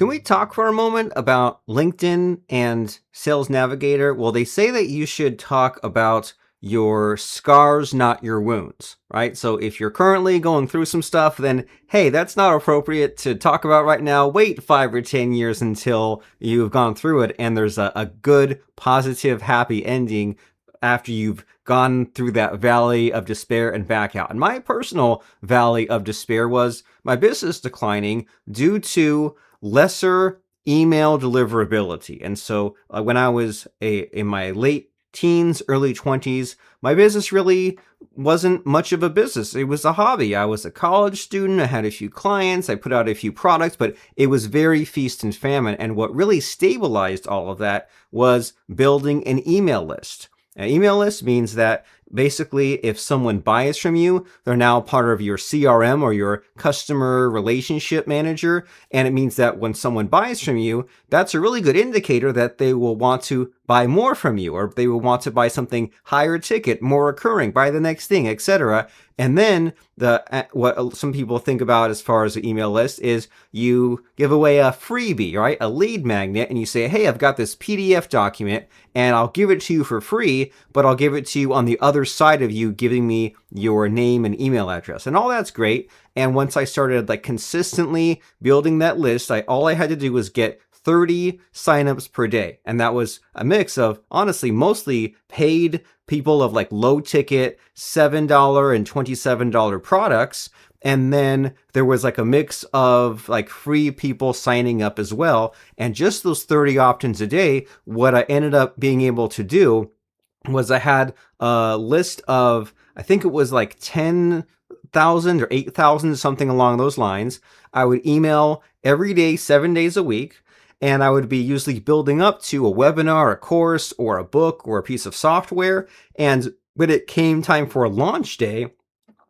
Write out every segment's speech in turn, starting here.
Can we talk for a moment about LinkedIn and Sales Navigator? Well, they say that you should talk about your scars, not your wounds, right? So if you're currently going through some stuff, then hey, that's not appropriate to talk about right now. Wait 5 or 10 years until you've gone through it and there's a good, positive, happy ending after you've gone through that valley of despair and back out. And my personal valley of despair was my business declining due to lesser email deliverability. And so when I was in my late teens, early 20s, my business really wasn't much of a business. It was a hobby. I was a college student. I had a few clients. I put out a few products, but it was very feast and famine. And what really stabilized all of that was building an email list. An email list means that basically if someone buys from you, they're now part of your CRM or your customer relationship manager. And it means that when someone buys from you, that's a really good indicator that they will want to buy more from you, or they will want to buy something higher ticket, more recurring, buy the next thing, etc. And then what some people think about as far as the email list is you give away a freebie, right? A lead magnet, and you say, hey, I've got this PDF document and I'll give it to you for free, but I'll give it to you on the other side of you giving me your name and email address. And all that's great. And once I started consistently building that list, all I had to do was get 30 signups per day. And that was a mix of, honestly, mostly paid people of low ticket $7 and $27 products. And then there was a mix of free people signing up as well. And just those 30 opt-ins a day, what I ended up being able to do was I had a list of, I think it was 10,000 or 8,000, something along those lines. I would email every day, 7 days a week. And I would be usually building up to a webinar, a course, or a book, or a piece of software. And when it came time for launch day,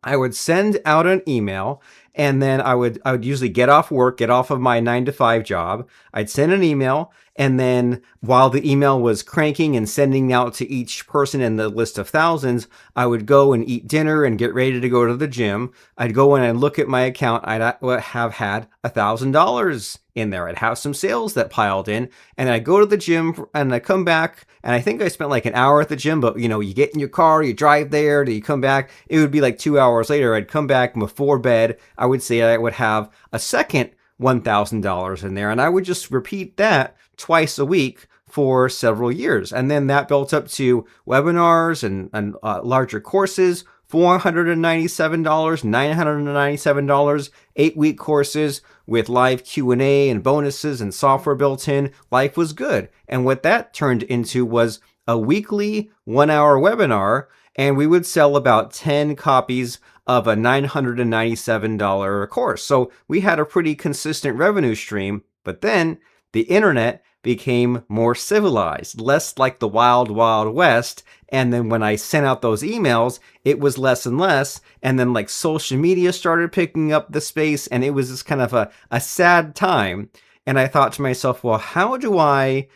I would send out an email, and then I would usually get off work, get off of my 9 to 5 job. I'd send an email, and then while the email was cranking and sending out to each person in the list of thousands, I would go and eat dinner and get ready to go to the gym. I'd go in and look at my account. I'd have had $1,000 in there. I'd have some sales that piled in, and I'd go to the gym and I come back, and I think I spent an hour at the gym, but you get in your car, you drive there, you come back, it would be 2 hours later. I'd come back before bed. I would say I would have a second $1,000 in there, and I would just repeat that twice a week for several years. And then that built up to webinars and larger courses, $497, $997, 8-week courses with live Q&A and bonuses and software built in. Life was good. And what that turned into was a weekly 1-hour webinar, and we would sell about 10 copies of a $997 course. So we had a pretty consistent revenue stream, but then the internet became more civilized, less like the wild, wild west. And then when I sent out those emails, it was less and less. And then social media started picking up the space, and it was just kind of a sad time. And I thought to myself, well, how do I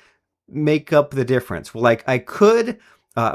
make up the difference? Well, I could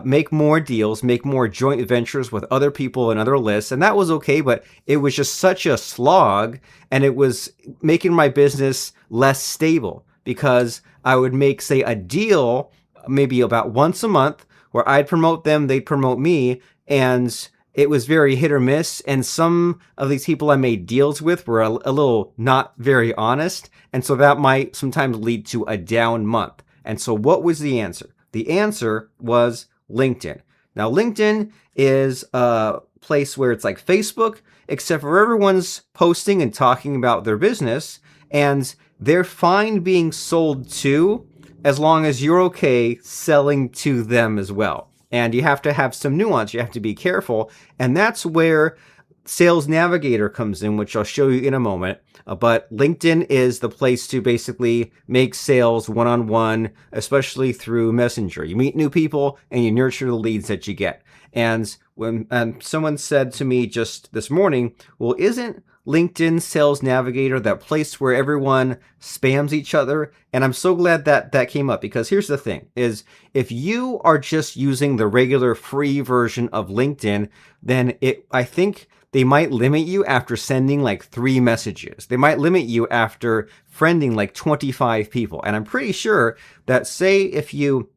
make more deals, make more joint ventures with other people and other lists. And that was okay, but it was just such a slog, and it was making my business less stable, because I would make, say, a deal maybe about once a month where I'd promote them, they'd promote me, and it was very hit or miss. And some of these people I made deals with were a little not very honest, and so that might sometimes lead to a down month. And so what was the answer? The answer was LinkedIn. Now, LinkedIn is a place where it's like Facebook, except for everyone's posting and talking about their business, and they're fine being sold to as long as you're okay selling to them as well. And you have to have some nuance. You have to be careful. And that's where Sales Navigator comes in, which I'll show you in a moment. But LinkedIn is the place to basically make sales one-on-one, especially through Messenger. You meet new people and you nurture the leads that you get. And when someone said to me just this morning, well, isn't LinkedIn Sales Navigator that place where everyone spams each other? And I'm so glad that came up, because here's the thing, is if you are just using the regular free version of LinkedIn, then I think they might limit you after sending like 3 messages. They might limit you after friending like 25 people. And I'm pretty sure that, say, if you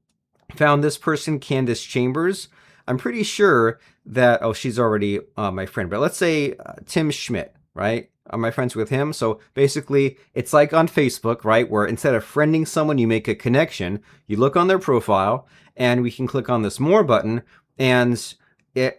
found this person, Candace Chambers, I'm pretty sure that, oh, she's already my friend, but let's say Tim Schmidt, right? Am I friends with him? So basically, it's like on Facebook, right? Where instead of friending someone, you make a connection. You look on their profile, and we can click on this more button, and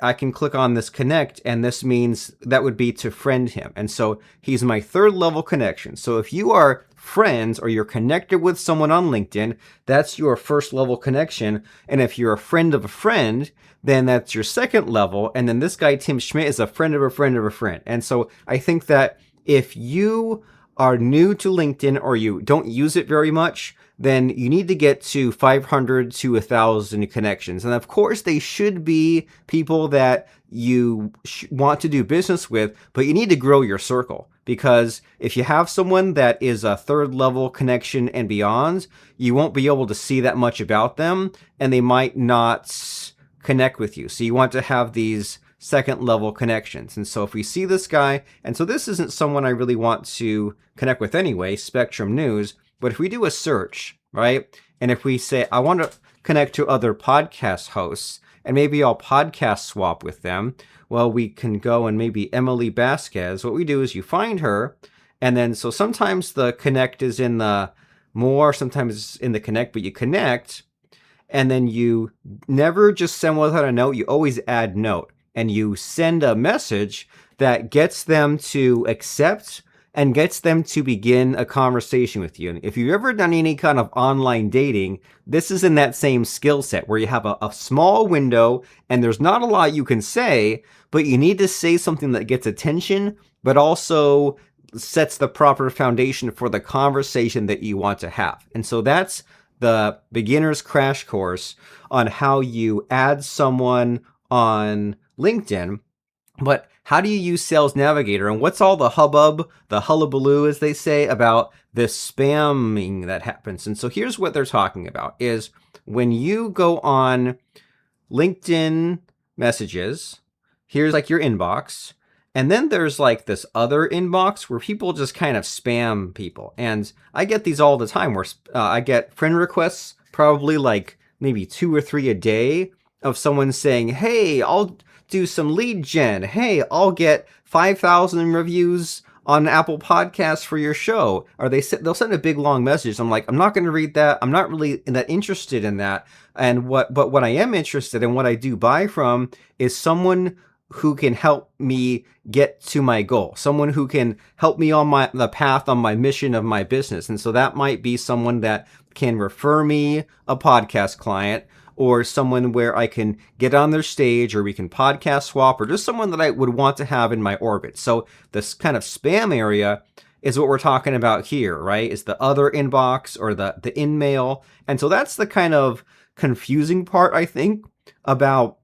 I can click on this connect, and this means that would be to friend him. And so he's my 3rd level connection. So if you are friends or you're connected with someone on LinkedIn, that's your 1st level connection. And if you're a friend of a friend, then that's your 2nd level. And then this guy, Tim Schmidt, is a friend of a friend of a friend. And so I think that if you are new to LinkedIn or you don't use it very much, then you need to get to 500 to 1,000 connections. And of course, they should be people that you want to do business with, but you need to grow your circle. Because if you have someone that is a 3rd level connection and beyond, you won't be able to see that much about them, and they might not connect with you. So you want to have these 2nd level connections. And so if we see this guy, and so this isn't someone I really want to connect with anyway, Spectrum News, but if we do a search, right? And if we say, I want to connect to other podcast hosts, and maybe I'll podcast swap with them, well, we can go and maybe Emily Vasquez. What we do is you find her, and then so sometimes the connect is in the more, sometimes it's in the connect, but you connect, and then you never just send without a note. You always add note, and you send a message that gets them to accept and gets them to begin a conversation with you. And if you've ever done any kind of online dating, this is in that same skill set where you have a small window and there's not a lot you can say, but you need to say something that gets attention, but also sets the proper foundation for the conversation that you want to have. And so that's the beginner's crash course on how you add someone on LinkedIn. But how do you use Sales Navigator, and what's all the hubbub, the hullabaloo, as they say, about this spamming that happens? And so here's what they're talking about is when you go on LinkedIn messages, here's like your inbox, and then there's like this other inbox where people just kind of spam people. And I get these all the time where I get friend requests, probably like maybe 2 or 3 a day, of someone saying, hey, I'll do some lead gen. Hey, I'll get 5,000 reviews on Apple Podcasts for your show. Or they'll send a big long message. I'm like, I'm not going to read that. I'm not really that interested in that. But what I am interested in, what I do buy from, is someone who can help me get to my goal, someone who can help me on the path on my mission of my business. And so that might be someone that can refer me a podcast client, or someone where I can get on their stage, or we can podcast swap, or just someone that I would want to have in my orbit. So this kind of spam area is what we're talking about here, right? Is the other inbox or the InMail. And so that's the kind of confusing part, I think, about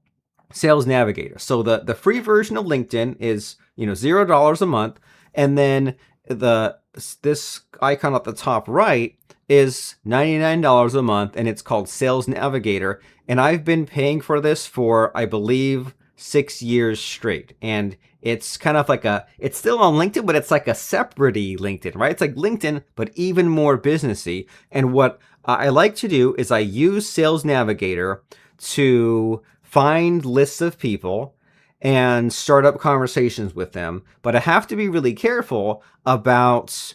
Sales Navigator. So the free version of LinkedIn is, $0 a month. And then this icon at the top right is $99 a month, and it's called Sales Navigator. And I've been paying for this for, I believe, 6 years straight. And it's kind of like it's still on LinkedIn, but it's like a separate-y LinkedIn, right? It's like LinkedIn, but even more businessy. And what I like to do is I use Sales Navigator to find lists of people and start up conversations with them. But I have to be really careful about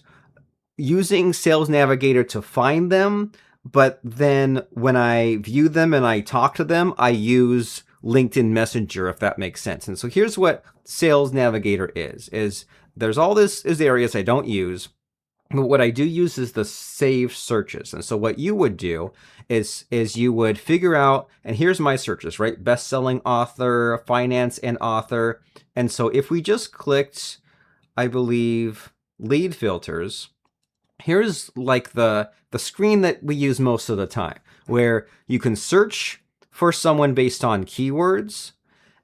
using Sales Navigator to find them, but then when I view them and I talk to them, I use LinkedIn Messenger, if that makes sense. And so here's what Sales Navigator is there's all these areas I don't use, but what I do use is the save searches. And so what you would do is you would figure out, and here's my searches, right? Best-selling author, finance and author. And so if we just clicked, I believe, lead filters, here's like the screen that we use most of the time, where you can search for someone based on keywords,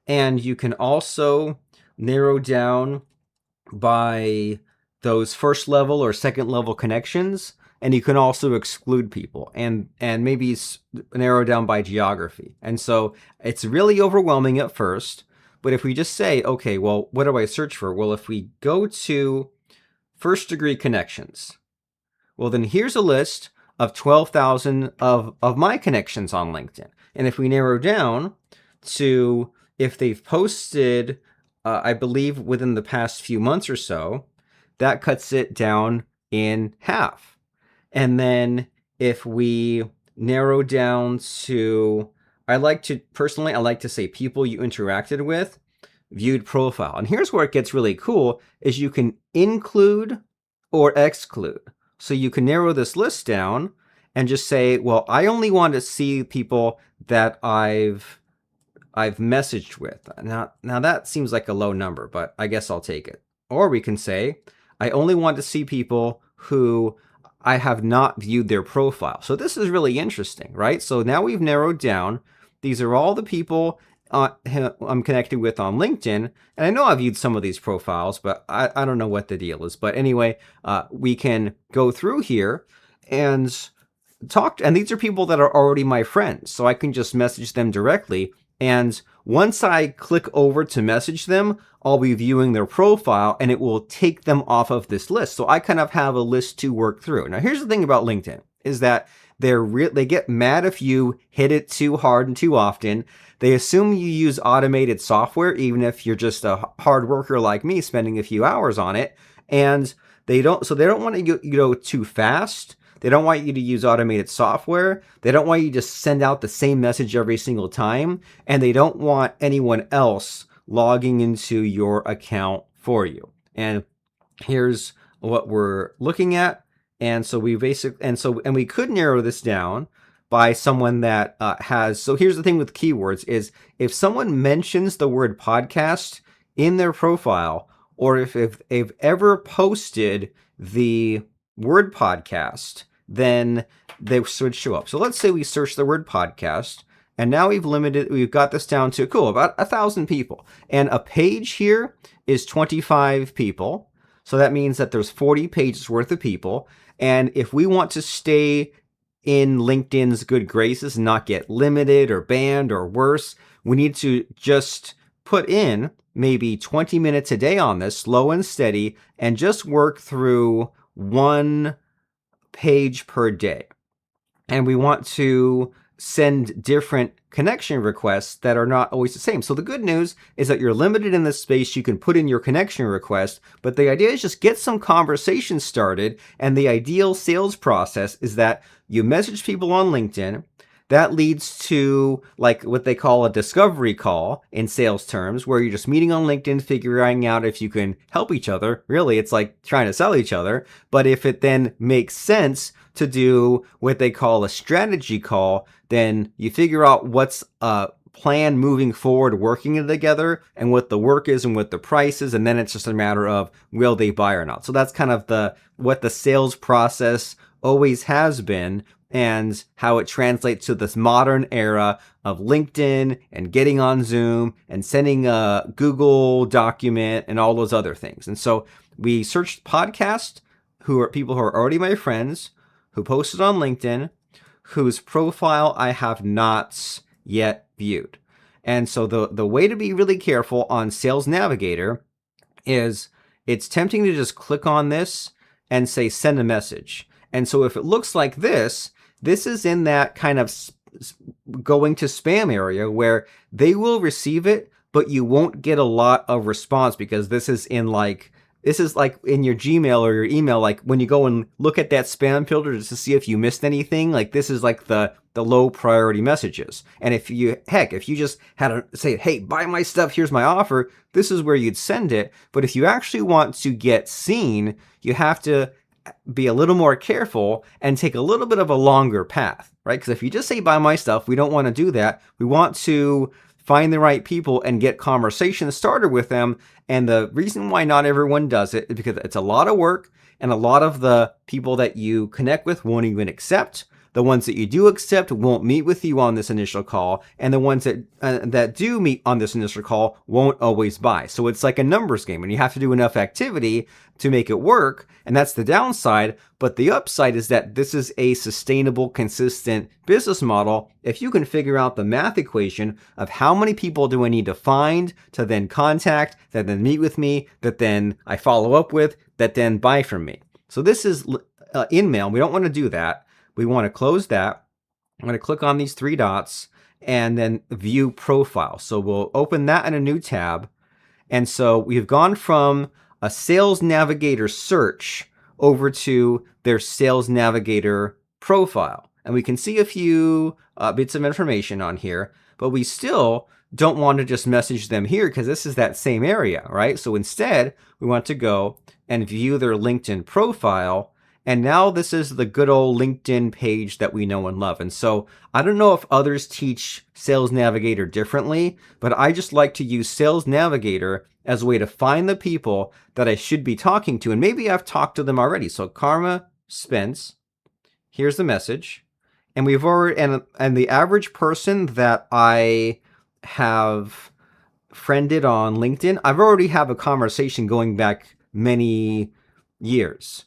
and you can also narrow down by those 1st level or 2nd level connections, and you can also exclude people and maybe narrow down by geography. And so it's really overwhelming at first, But if we just say, okay, well, what do I search for? Well, if we go to first degree connections, well, then here's a list of 12,000 of my connections on LinkedIn. And if we narrow down to if they've posted, I believe within the past few months or so, that cuts it down in half. And then if we narrow down to, I like to say people you interacted with, viewed profile. And here's where it gets really cool is you can include or exclude. So you can narrow this list down and just say, well, I only want to see people that I've messaged with. Now that seems like a low number, but I guess I'll take it. Or we can say, I only want to see people who I have not viewed their profile. So this is really interesting, right? So now we've narrowed down. These are all the people I'm connected with on LinkedIn. And I know I've viewed some of these profiles, but I don't know what the deal is. But anyway, we can go through here and and these are people that are already my friends. So I can just message them directly. And once I click over to message them, I'll be viewing their profile and it will take them off of this list. So I kind of have a list to work through. Now, here's the thing about LinkedIn is that they get mad if you hit it too hard and too often. They assume you use automated software, even if you're just a hard worker like me spending a few hours on it. And they don't want to go too fast. They don't want you to use automated software. They don't want you to send out the same message every single time. And they don't want anyone else logging into your account for you. And here's what we're looking at. And so we could narrow this down by someone that has, so here's the thing with keywords is if someone mentions the word podcast in their profile, or if they've ever posted the word podcast, then they should show up. So let's say we search the word podcast, and now we've got this down to, cool, about 1,000 people. And a page here is 25 people. So that means that there's 40 pages worth of people. And if we want to stay in LinkedIn's good graces and not get limited or banned or worse, we need to just put in maybe 20 minutes a day on this, slow and steady, and just work through one page per day. And we want to send different connection requests that are not always the same. So the good news is that you're limited in this space. You can put in your connection request, but the idea is just get some conversation started. And the ideal sales process is that you message people on LinkedIn. That leads to like what they call a discovery call in sales terms, where you're just meeting on LinkedIn, figuring out if you can help each other. Really, it's like trying to sell each other. But if it then makes sense to do what they call a strategy call, then you figure out what's a plan moving forward, working it together, and what the work is and what the price is. And then it's just a matter of will they buy or not. So that's kind of what the sales process always has been, and how it translates to this modern era of LinkedIn and getting on Zoom and sending a Google document and all those other things. And so we searched podcast, who are people who are already my friends, who posted on LinkedIn, whose profile I have not yet viewed. And so the way to be really careful on Sales Navigator is it's tempting to just click on this and say send a message. And so if it looks like this is in that kind of going to spam area where they will receive it, but you won't get a lot of response because this is like in your Gmail or your email, like when you go and look at that spam filter just to see if you missed anything, like this is like the low priority messages. And if you just had to say, hey, buy my stuff, here's my offer, this is where you'd send it. But if you actually want to get seen, you have to be a little more careful and take a little bit of a longer path, right? Because if you just say buy my stuff, we don't want to do that. We want to find the right people and get conversations started with them. And the reason why not everyone does it is because it's a lot of work, and a lot of the people that you connect with won't even accept. The ones that you do accept won't meet with you on this initial call, and the ones that do meet on this initial call won't always buy. So it's like a numbers game, and you have to do enough activity to make it work, and that's the downside. But the upside is that this is a sustainable, consistent business model if you can figure out the math equation of how many people do I need to find to then contact, that then meet with me, that then I follow up with, that then buy from me. So this is InMail. We don't want to do that. We want to close that. I'm going to click on these three dots and then view profile. So we'll open that in a new tab. And so we've gone from a Sales Navigator search over to their Sales Navigator profile. And we can see a few bits of information on here, but we still don't want to just message them here because this is that same area, right? So instead, we want to go and view their LinkedIn profile. And now this is the good old LinkedIn page that we know and love. And so I don't know if others teach Sales Navigator differently, but I just like to use Sales Navigator as a way to find the people that I should be talking to. And maybe I've talked to them already. So Karma Spence, here's the message. And we've already, and the average person that I have friended on LinkedIn, I've already have a conversation going back many years.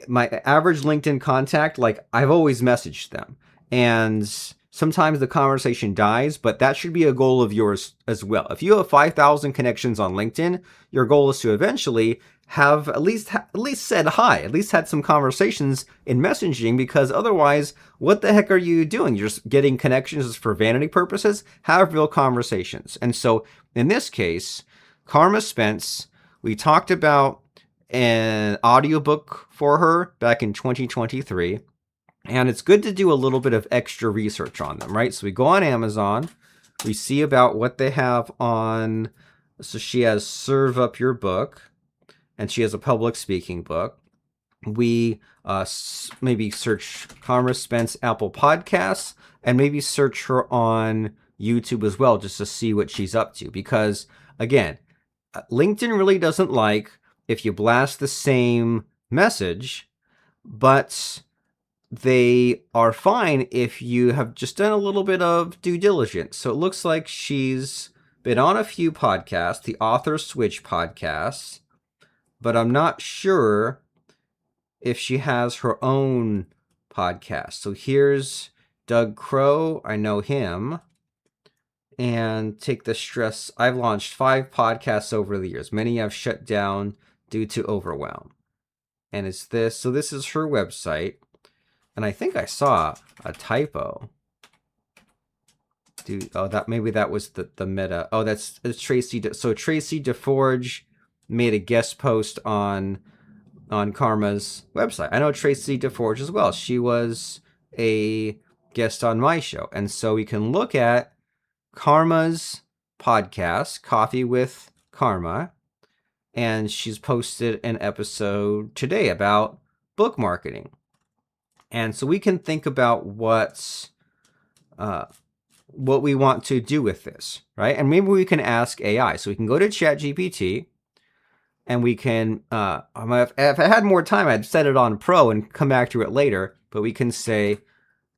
My average LinkedIn contact, like I've always messaged them, and sometimes the conversation dies, but that should be a goal of yours as well. If you have 5,000 connections on LinkedIn, your goal is to eventually have at least said hi, at least had some conversations in messaging, because otherwise, what the heck are you doing? You're just getting connections for vanity purposes. Have real conversations. And so in this case, Karma Spence, we talked about an audiobook for her back in 2023. And it's good to do a little bit of extra research on them, right? So we go on Amazon, we see about what they have on. So she has Serve Up Your Book, and she has a public speaking book. We maybe search Karma Spence Apple Podcasts, and maybe search her on YouTube as well, just to see what she's up to. Because again, LinkedIn really doesn't like if you blast the same message, but they are fine if you have just done a little bit of due diligence. So it looks like she's been on a few podcasts, the Author Switch podcasts, but I'm not sure if she has her own podcast. So here's Doug Crow. I know him. And Take the Stress. I've launched 5 podcasts over the years. Many have shut down due to overwhelm. And it's this. So this is her website. And I think I saw a typo. Maybe that was the meta. Oh, it's Tracy. So Tracy DeForge made a guest post on Karma's website. I know Tracy DeForge as well. She was a guest on my show. And so we can look at Karma's podcast, Coffee with Karma, and she's posted an episode today about book marketing. And so we can think about what we want to do with this, right? And maybe we can ask AI. So we can go to ChatGPT, and we can, if I had more time, I'd set it on Pro and come back to it later. But we can say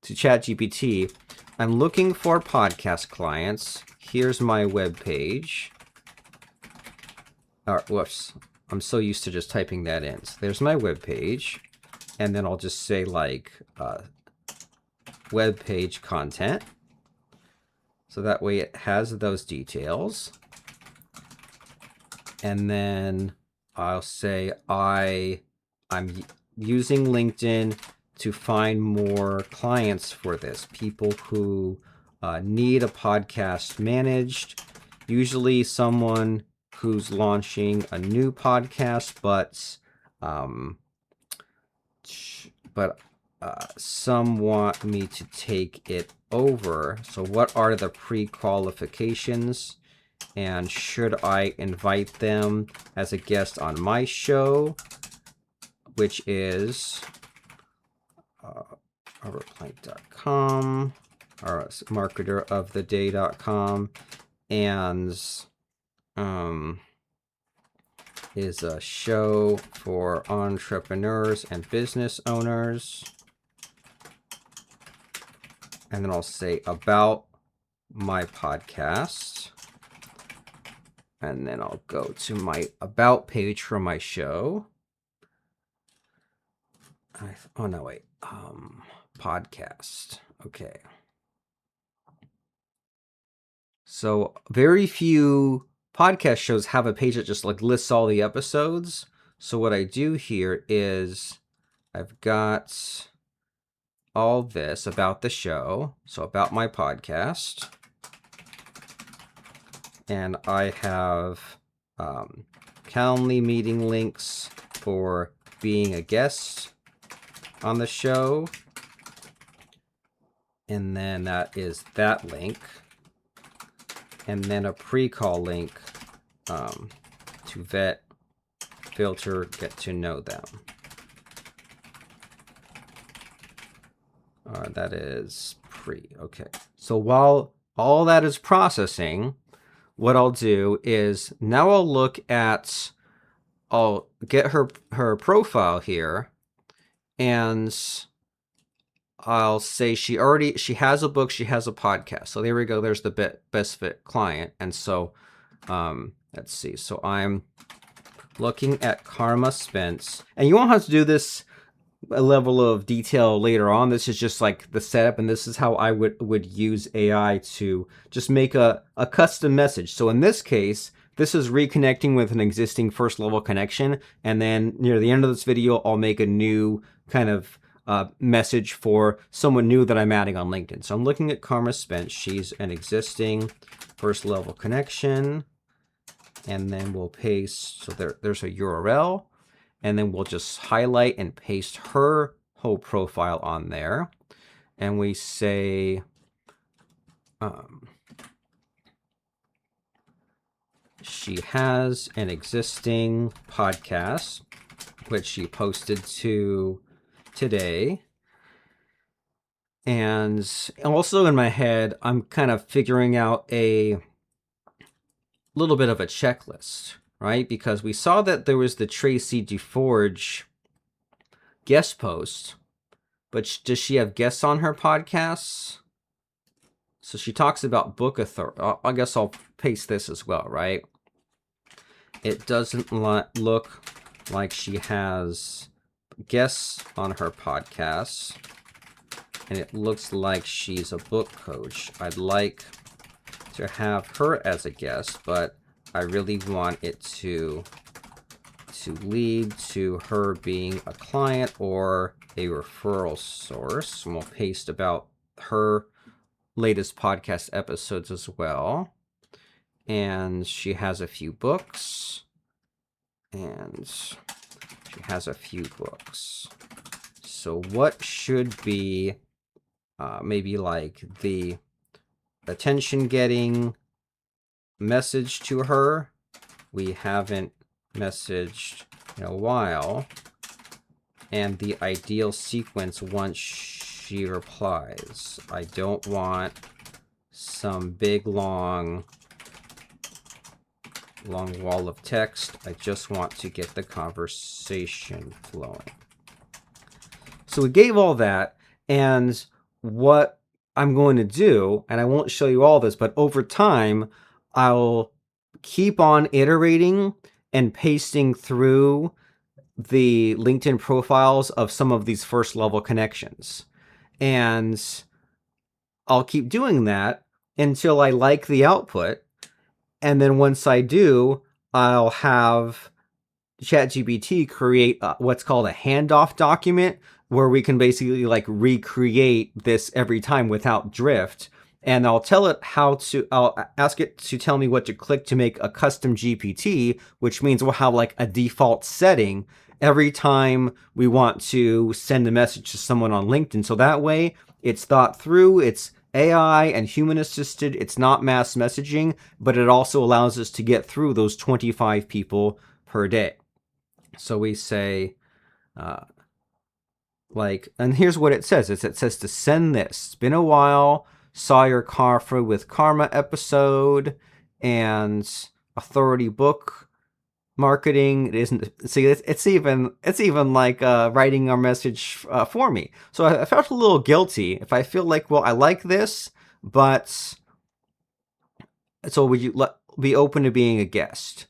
to ChatGPT, I'm looking for podcast clients. Here's my web page. Whoops. I'm so used to just typing that in. So there's my web page. And then I'll just say like web page content. So that way it has those details. And then I'll say I'm using LinkedIn to find more clients for this. People who need a podcast managed. Usually someone who's launching a new podcast, but some want me to take it over. So what are the pre-qualifications? And should I invite them as a guest on my show, which is robertplank.com, or marketeroftheday.com, and is a show for entrepreneurs and business owners. And then I'll say about my podcast. And then I'll go to my about page for my show. Oh, no, wait. Podcast. Okay. So very few podcast shows have a page that just like lists all the episodes. So what I do here is I've got all this about the show. So about my podcast. And I have Calendly meeting links for being a guest on the show. And then that is that link. And then a pre-call link to vet, filter, get to know them. That is pre. Okay. So while all that is processing, what I'll do is now I'll get her profile here, and I'll say she has a book, she has a podcast. So there we go. There's the best fit client. And so let's see. So I'm looking at Karma Spence, and you won't have to do this a level of detail later on. This is just like the setup, and this is how I would use AI to just make a custom message. So in this case, this is reconnecting with an existing first level connection, and then near the end of this video, I'll make a new kind of message for someone new that I'm adding on LinkedIn. So I'm looking at Karma Spence. She's an existing first level connection, and then we'll paste. So there's a URL. And then we'll just highlight and paste her whole profile on there. And we say, she has an existing podcast, which she posted to today. And also in my head, I'm kind of figuring out a little bit of a checklist, right? Because we saw that there was the Tracy DeForge guest post, but does she have guests on her podcasts? So she talks about book authority. I guess I'll paste this as well, right? It doesn't look like she has guests on her podcasts, and it looks like she's a book coach. I'd like to have her as a guest, but I really want it to lead to her being a client or a referral source. And we'll paste about her latest podcast episodes as well. And she has a few books. So what should be maybe like the attention getting message to her? We haven't messaged in a while. And the ideal sequence once she replies. I don't want some big long wall of text. I just want to get the conversation flowing. So we gave all that, and what I'm going to do, and I won't show you all this, but over time, I'll keep on iterating and pasting through the LinkedIn profiles of some of these first level connections. And I'll keep doing that until I like the output. And then once I do, I'll have ChatGPT create what's called a handoff document, where we can basically like recreate this every time without drift. And I'll ask it to tell me what to click to make a custom GPT, which means we'll have like a default setting every time we want to send a message to someone on LinkedIn. So that way it's thought through, it's AI and human assisted, it's not mass messaging, but it also allows us to get through those 25 people per day. So we say, and here's what it says. It says to send this. It's been a while. Saw your Coffee with Karma episode and authority book marketing. It isn't. See, it's even like writing our message for me. So I felt a little guilty if I feel like, well, I like this, but so would you be open to being a guest?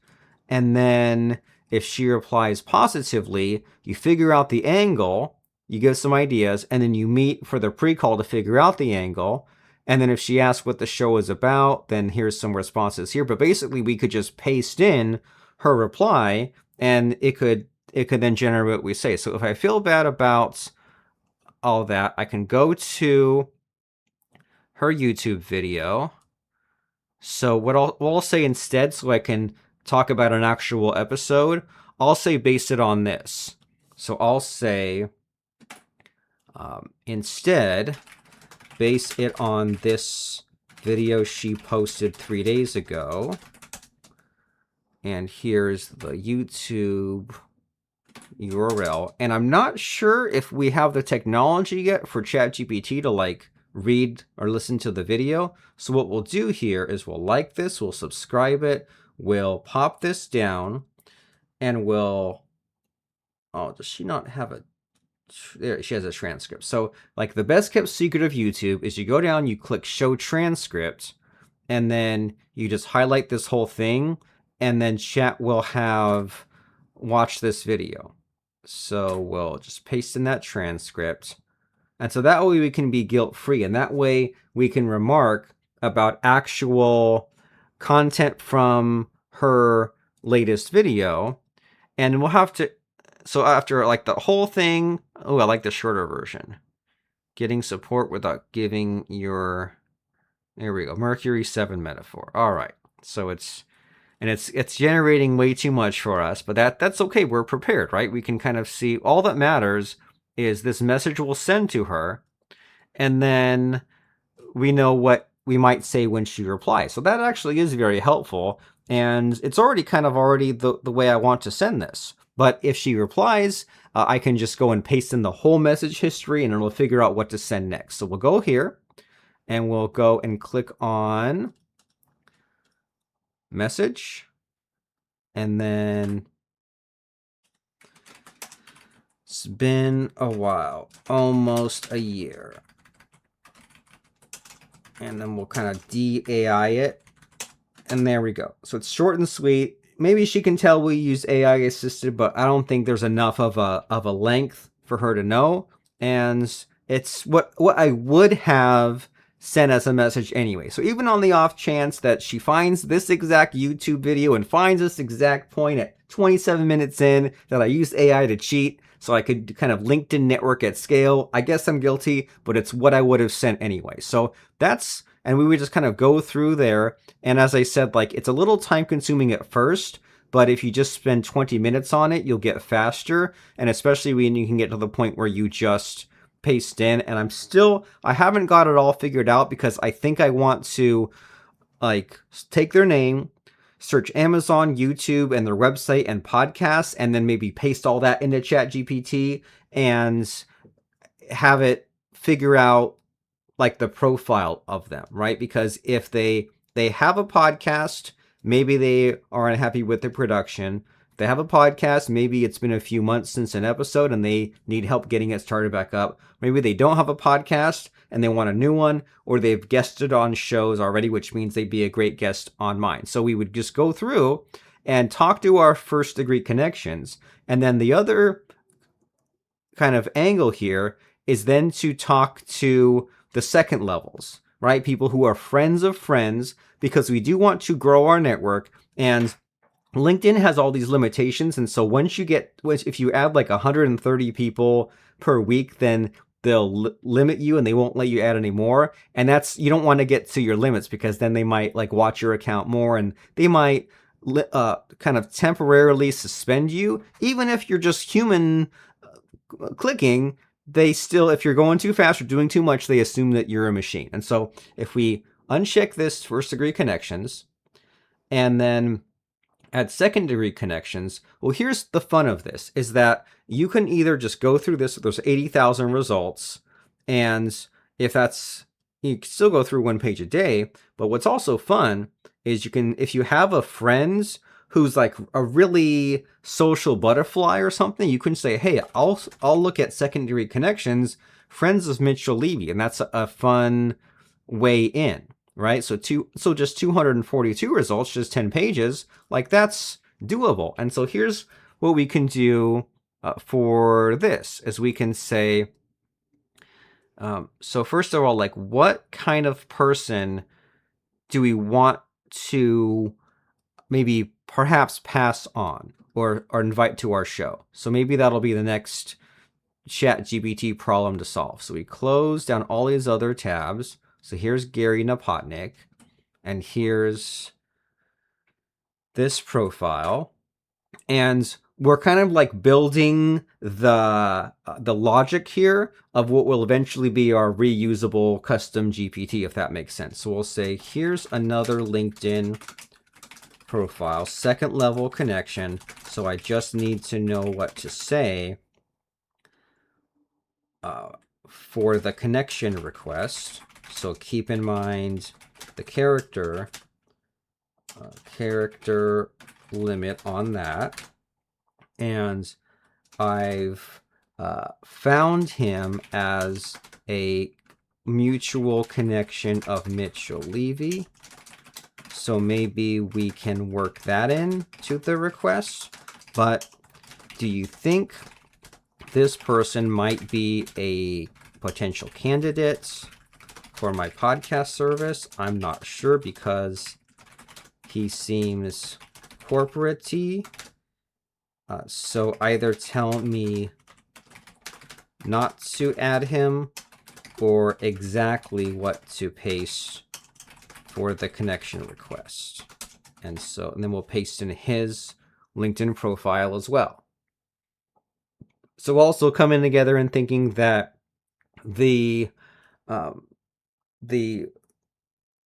And then if she replies positively, you figure out the angle, you give some ideas, and then you meet for the pre-call to figure out the angle. And then if she asks what the show is about, then here's some responses here. But basically, we could just paste in her reply, and it could then generate what we say. So if I feel bad about all that, I can go to her YouTube video. So what I'll say instead, so I can talk about an actual episode, I'll say base it on this. So I'll say instead base it on this video she posted 3 days ago. And here's the YouTube URL. And I'm not sure if we have the technology yet for ChatGPT to like read or listen to the video. So what we'll do here is we'll like this, we'll subscribe it, we'll pop this down, and we'll, oh, does she not have a, there, she has a transcript. So like the best kept secret of YouTube is you go down, you click show transcript, and then you just highlight this whole thing, and then chat will have watch this video. So we'll just paste in that transcript. And so that way we can be guilt-free, and that way we can remark about actual content from her latest video. And we'll have to, so after like the whole thing, oh, I like the shorter version. Getting support without giving your, there we go, Mercury 7 metaphor. All right, so it's generating way too much for us, but that's okay. We're prepared, right? We can kind of see, all that matters is this message will send to her, and then we know what we might say when she replies. So that actually is very helpful, and it's already the way I want to send this. But if she replies, I can just go and paste in the whole message history, and it'll figure out what to send next. So we'll go here, and we'll go and click on message, and then it's been a while, almost a year. And then we'll kind of de-AI it. And there we go. So it's short and sweet. Maybe she can tell we use AI assisted, but I don't think there's enough of a length for her to know. And it's what I would have sent as a message anyway. So even on the off chance that she finds this exact YouTube video and finds this exact point at 27 minutes in that I used AI to cheat so I could kind of LinkedIn network at scale, I guess I'm guilty, but it's what I would have sent anyway. So that's, and we would just kind of go through there. And as I said, like, it's a little time consuming at first, but if you just spend 20 minutes on it, you'll get faster. And especially when you can get to the point where you just paste in. And I haven't got it all figured out, because I think I want to like take their name, search Amazon, YouTube, and their website and podcasts, and then maybe paste all that into ChatGPT and have it figure out like the profile of them, right? Because if they have a podcast, maybe they are unhappy with the production. If they have a podcast, maybe it's been a few months since an episode and they need help getting it started back up. Maybe they don't have a podcast and they want a new one, or they've guested on shows already, which means they'd be a great guest on mine. So we would just go through and talk to our first degree connections. And then the other kind of angle here is then to talk to the second levels, right? People who are friends of friends, because we do want to grow our network. And LinkedIn has all these limitations. And so if you add like 130 people per week, then they'll limit you and they won't let you add any more. And you don't want to get to your limits, because then they might like watch your account more, and they might kind of temporarily suspend you. Even if you're just human clicking, they still, if you're going too fast or doing too much, they assume that you're a machine. And so if we uncheck this first degree connections and then add second degree connections, well, here's the fun of this, is that you can either just go through this, there's 80,000 results, and you can still go through one page a day. But what's also fun is if you have a friend who's like a really social butterfly or something, you can say, hey, I'll look at secondary connections, friends of Mitchell Levy, and that's a fun way in, right? So just 242 results, just 10 pages, like that's doable. And so here's what we can do for this, is we can say, so first of all, like, what kind of person do we want to maybe perhaps pass on or invite to our show? So maybe that'll be the next ChatGPT problem to solve. So we close down all these other tabs. So here's Gary Napotnik, and here's this profile. And we're kind of like building the logic here of what will eventually be our reusable custom GPT, if that makes sense. So we'll say, here's another LinkedIn profile, second level connection. So I just need to know what to say for the connection request. So keep in mind the character limit on that. And I've found him as a mutual connection of Mitchell Levy. So maybe we can work that in to the request. But do you think this person might be a potential candidate for my podcast service? I'm not sure because he seems corporate-y. So either tell me not to add him or exactly what to paste for the connection request. And then we'll paste in his LinkedIn profile as well. So also coming together and thinking that the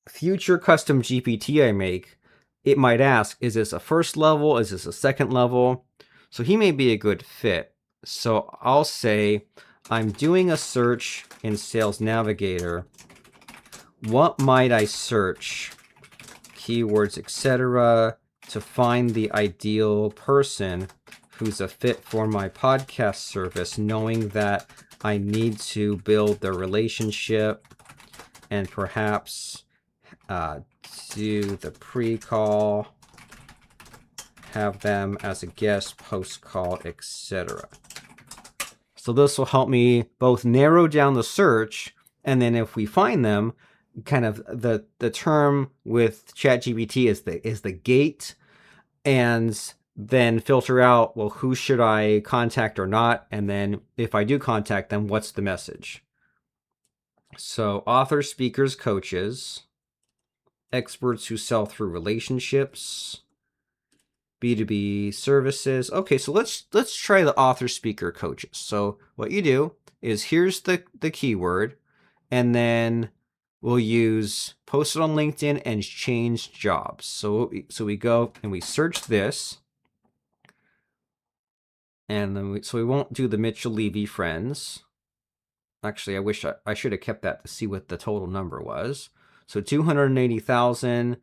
future custom GPT I make, it might ask, is this a first level? Is this a second level? So he may be a good fit. So I'll say, I'm doing a search in Sales Navigator. What might I search? Keywords, etc., to find the ideal person who's a fit for my podcast service, knowing that I need to build the relationship and perhaps do the pre-call, have them as a guest, post-call, etc. So this will help me both narrow down the search, and then if we find them, kind of the term with ChatGPT is the gate, and then filter out, well, who should I contact or not? And then if I do contact them, what's the message? So authors, speakers, coaches, experts who sell through relationships, B2B services. Okay, so let's try the author, speaker, coaches. So what you do is, here's the keyword, and then we'll use post it on LinkedIn and change jobs. So we go and we search this, and then we won't do the Mitchell Levy friends. Actually, I wish I should have kept that to see what the total number was. So 280,000.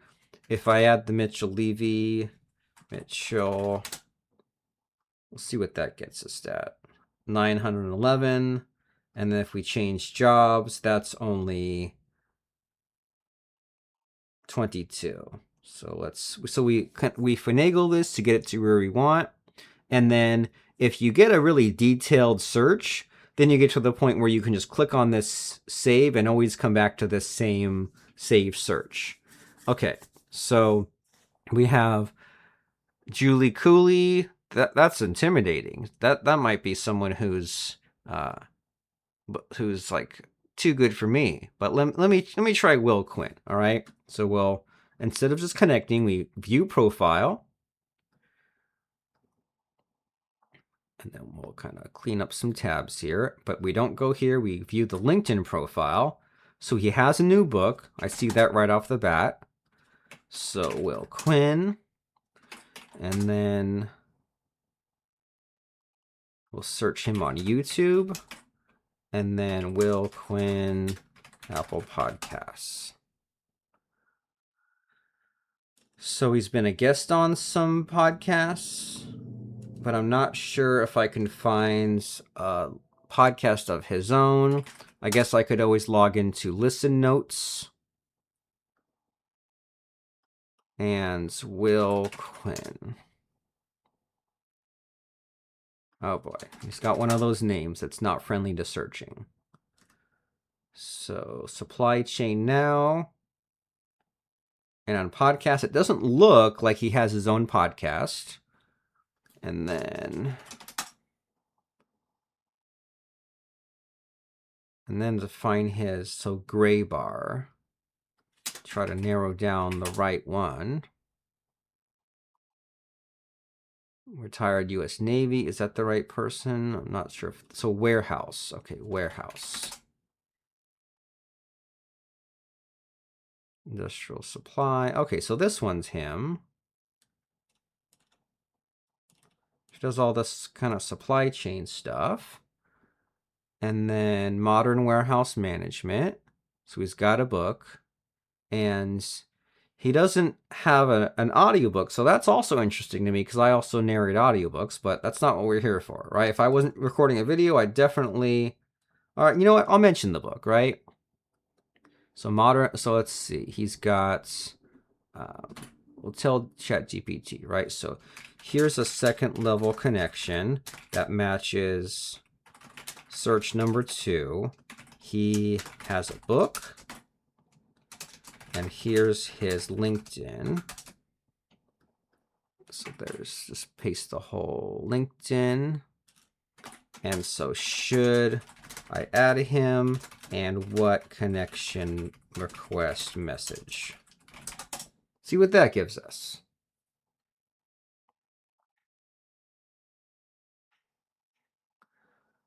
If I add the Mitchell Levy, we'll see what that gets us at. 911. And then if we change jobs, that's only 22. So we finagle this to get it to where we want. And then if you get a really detailed search, then you get to the point where you can just click on this save and always come back to this same save search. Okay, so we have Julie Cooley. That's intimidating. That might be someone who's like too good for me. But let me try Will Quinn. All right. So instead of just connecting, we view profile. And then we'll kind of clean up some tabs here, but we don't go here. We view the LinkedIn profile. So he has a new book. I see that right off the bat. So Will Quinn, and then we'll search him on YouTube, and then Will Quinn, Apple Podcasts. So he's been a guest on some podcasts, but I'm not sure if I can find a podcast of his own. I guess I could always log into Listen Notes. And Will Quinn. Oh boy, he's got one of those names that's not friendly to searching. So, Supply Chain Now. And on podcast, it doesn't look like he has his own podcast. And then to find his, so Gray Bar. Try to narrow down the right one. Retired U.S. Navy, is that the right person? I'm not sure. So Warehouse, okay, Warehouse. Industrial Supply, okay, so this one's him. He does all this kind of supply chain stuff. And then Modern Warehouse Management. So he's got a book. And he doesn't have an audiobook. So that's also interesting to me because I also narrate audiobooks, but that's not what we're here for, right? If I wasn't recording a video, I'd definitely... All right, you know what? I'll mention the book, right? So let's see. He's got... we'll tell ChatGPT, right? So here's a second level connection that matches search number 2. He has a book. And here's his LinkedIn. So there's, just paste the whole LinkedIn. And so should I add him? And what connection request message? See what that gives us.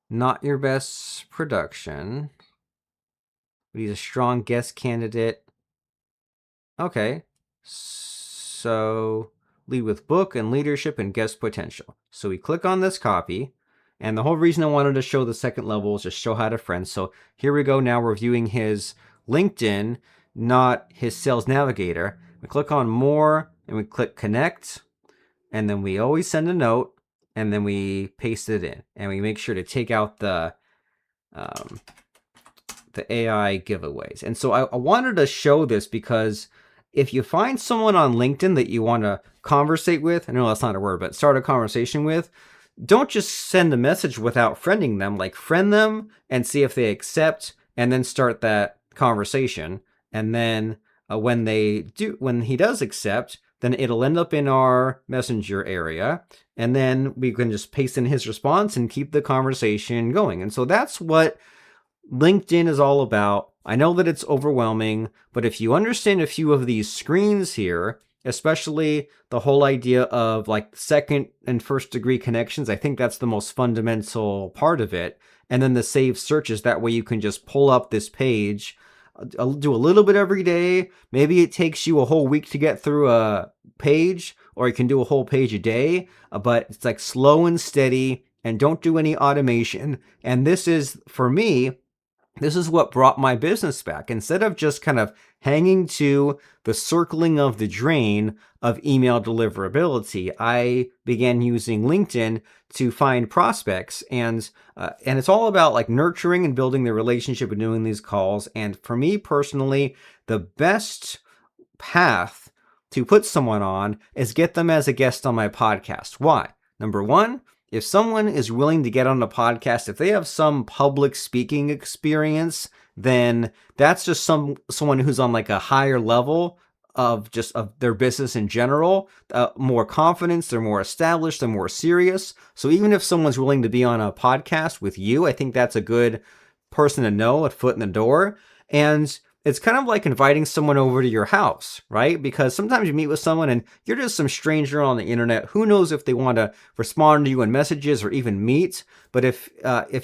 Not your best production, but he's a strong guest candidate. Okay, so lead with book and leadership and guest potential. So we click on this copy, and the whole reason I wanted to show the second level is just show how to friend. So here we go. Now we're viewing his LinkedIn, not his Sales Navigator. We click on more, and we click connect, and then we always send a note, and then we paste it in, and we make sure to take out the AI giveaways. And so I wanted to show this because if you find someone on LinkedIn that you want to conversate with, I know that's not a word, but start a conversation with, don't just send a message without friending them. Like, friend them and see if they accept, and then start that conversation. And then when he does accept, then it'll end up in our messenger area, and then we can just paste in his response and keep the conversation going. And so that's what LinkedIn is all about. I know that it's overwhelming, but if you understand a few of these screens here, especially the whole idea of like second and first degree connections, I think that's the most fundamental part of it. And then the save searches, that way you can just pull up this page, do a little bit every day. Maybe it takes you a whole week to get through a page, or you can do a whole page a day, but it's like slow and steady, and don't do any automation. And this is, for me, this is what brought my business back. Instead of just kind of hanging to the circling of the drain of email deliverability, I began using LinkedIn to find prospects. And it's all about like nurturing and building the relationship and doing these calls. And for me personally, the best path to put someone on is get them as a guest on my podcast. Why? Number one, if someone is willing to get on a podcast, if they have some public speaking experience, then that's just someone who's on like a higher level of their business in general, more confidence, they're more established, they're more serious. So even if someone's willing to be on a podcast with you, I think that's a good person to know, a foot in the door. And it's kind of like inviting someone over to your house, right? Because sometimes you meet with someone and you're just some stranger on the internet. Who knows if they want to respond to you in messages or even meet? But if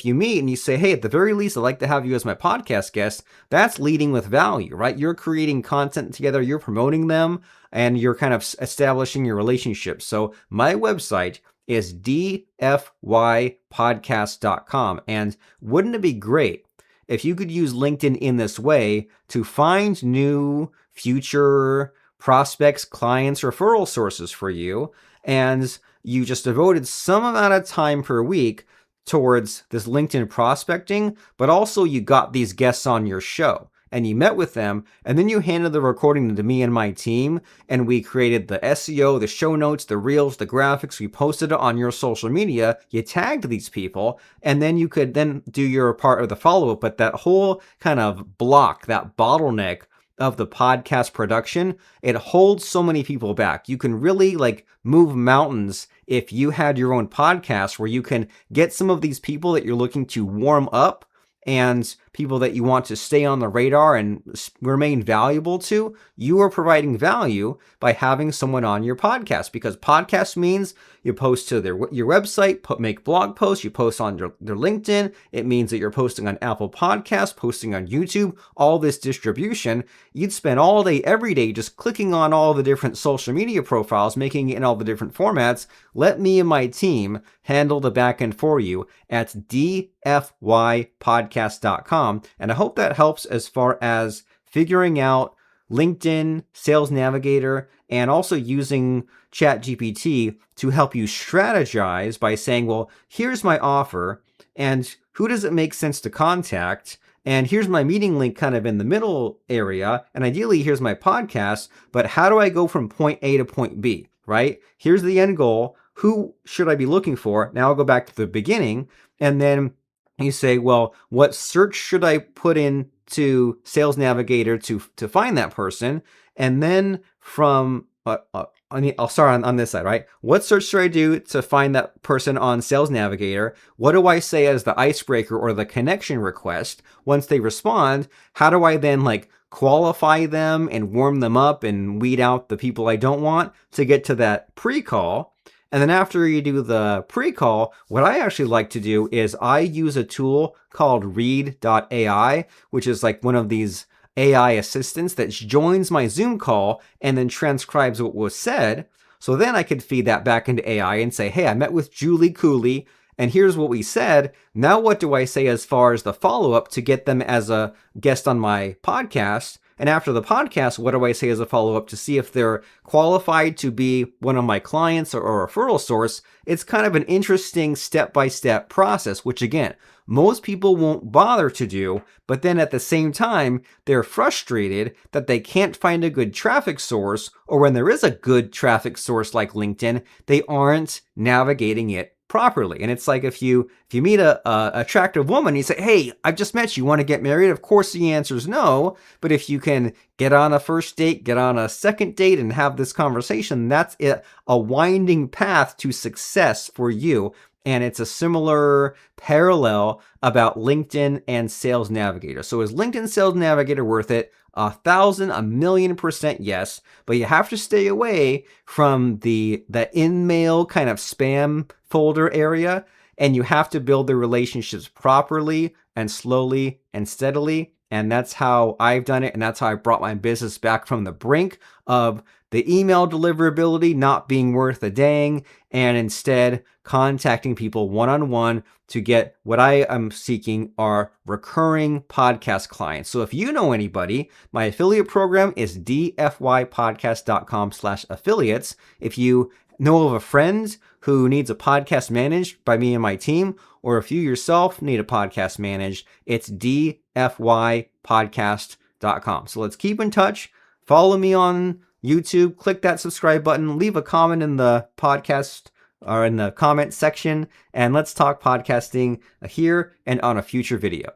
you meet and you say, hey, at the very least, I'd like to have you as my podcast guest, that's leading with value, right? You're creating content together, you're promoting them, and you're kind of establishing your relationship. So my website is dfypodcast.com. And wouldn't it be great if you could use LinkedIn in this way to find new future prospects, clients, referral sources for you, and you just devoted some amount of time per week towards this LinkedIn prospecting, but also you got these guests on your show and you met with them, and then you handed the recording to me and my team, and we created the SEO, the show notes, the reels, the graphics. We posted it on your social media. You tagged these people, and then you could then do your part of the follow-up. But that whole kind of block, that bottleneck of the podcast production, it holds so many people back. You can really like move mountains if you had your own podcast where you can get some of these people that you're looking to warm up and people that you want to stay on the radar and remain valuable to. You are providing value by having someone on your podcast, because podcast means you post to your website, make blog posts, you post on their LinkedIn. It means that you're posting on Apple Podcasts, posting on YouTube, all this distribution. You'd spend all day, every day, just clicking on all the different social media profiles, making it in all the different formats. Let me and my team handle the back end for you at dfypodcast.com. And I hope that helps as far as figuring out LinkedIn, Sales Navigator, and also using ChatGPT to help you strategize by saying, well, here's my offer, and who does it make sense to contact? And here's my meeting link kind of in the middle area. And ideally, here's my podcast. But how do I go from point A to point B, right? Here's the end goal. Who should I be looking for? Now I'll go back to the beginning. And then you say, well, what search should I put in to Sales Navigator to find that person? And then from, I'll start on this side, right? What search should I do to find that person on Sales Navigator? What do I say as the icebreaker or the connection request? Once they respond, how do I then like qualify them and warm them up and weed out the people I don't want to get to that pre-call? And then after you do the pre-call, what I actually like to do is I use a tool called read.ai, which is like one of these AI assistants that joins my Zoom call and then transcribes what was said. So then I could feed that back into AI and say, hey, I met with Julie Cooley, and here's what we said. Now what do I say as far as the follow-up to get them as a guest on my podcast? And after the podcast, what do I say as a follow-up to see if they're qualified to be one of my clients or a referral source? It's kind of an interesting step-by-step process, which again, most people won't bother to do, but then at the same time, they're frustrated that they can't find a good traffic source, or when there is a good traffic source like LinkedIn, they aren't navigating it properly. And it's like if you meet a attractive woman, you say, hey, I've just met you, want to get married? Of course the answer is no. But if you can get on a first date, get on a second date, and have this conversation, that's it, a winding path to success for you. And it's a similar parallel about LinkedIn and Sales Navigator. So is LinkedIn Sales Navigator worth it? 1,000, 1,000,000% yes, but you have to stay away from the InMail kind of spam folder area, and you have to build the relationships properly and slowly and steadily. And that's how I've done it, and that's how I brought my business back from the brink of the email deliverability not being worth a dang, and instead contacting people one-on-one to get what I am seeking are recurring podcast clients. So if you know anybody, my affiliate program is dfypodcast.com/affiliates. If you know of a friend who needs a podcast managed by me and my team, or if you yourself need a podcast managed, it's dfypodcast.com. So let's keep in touch. Follow me on YouTube, click that subscribe button, leave a comment in the podcast or in the comment section, and let's talk podcasting here and on a future video.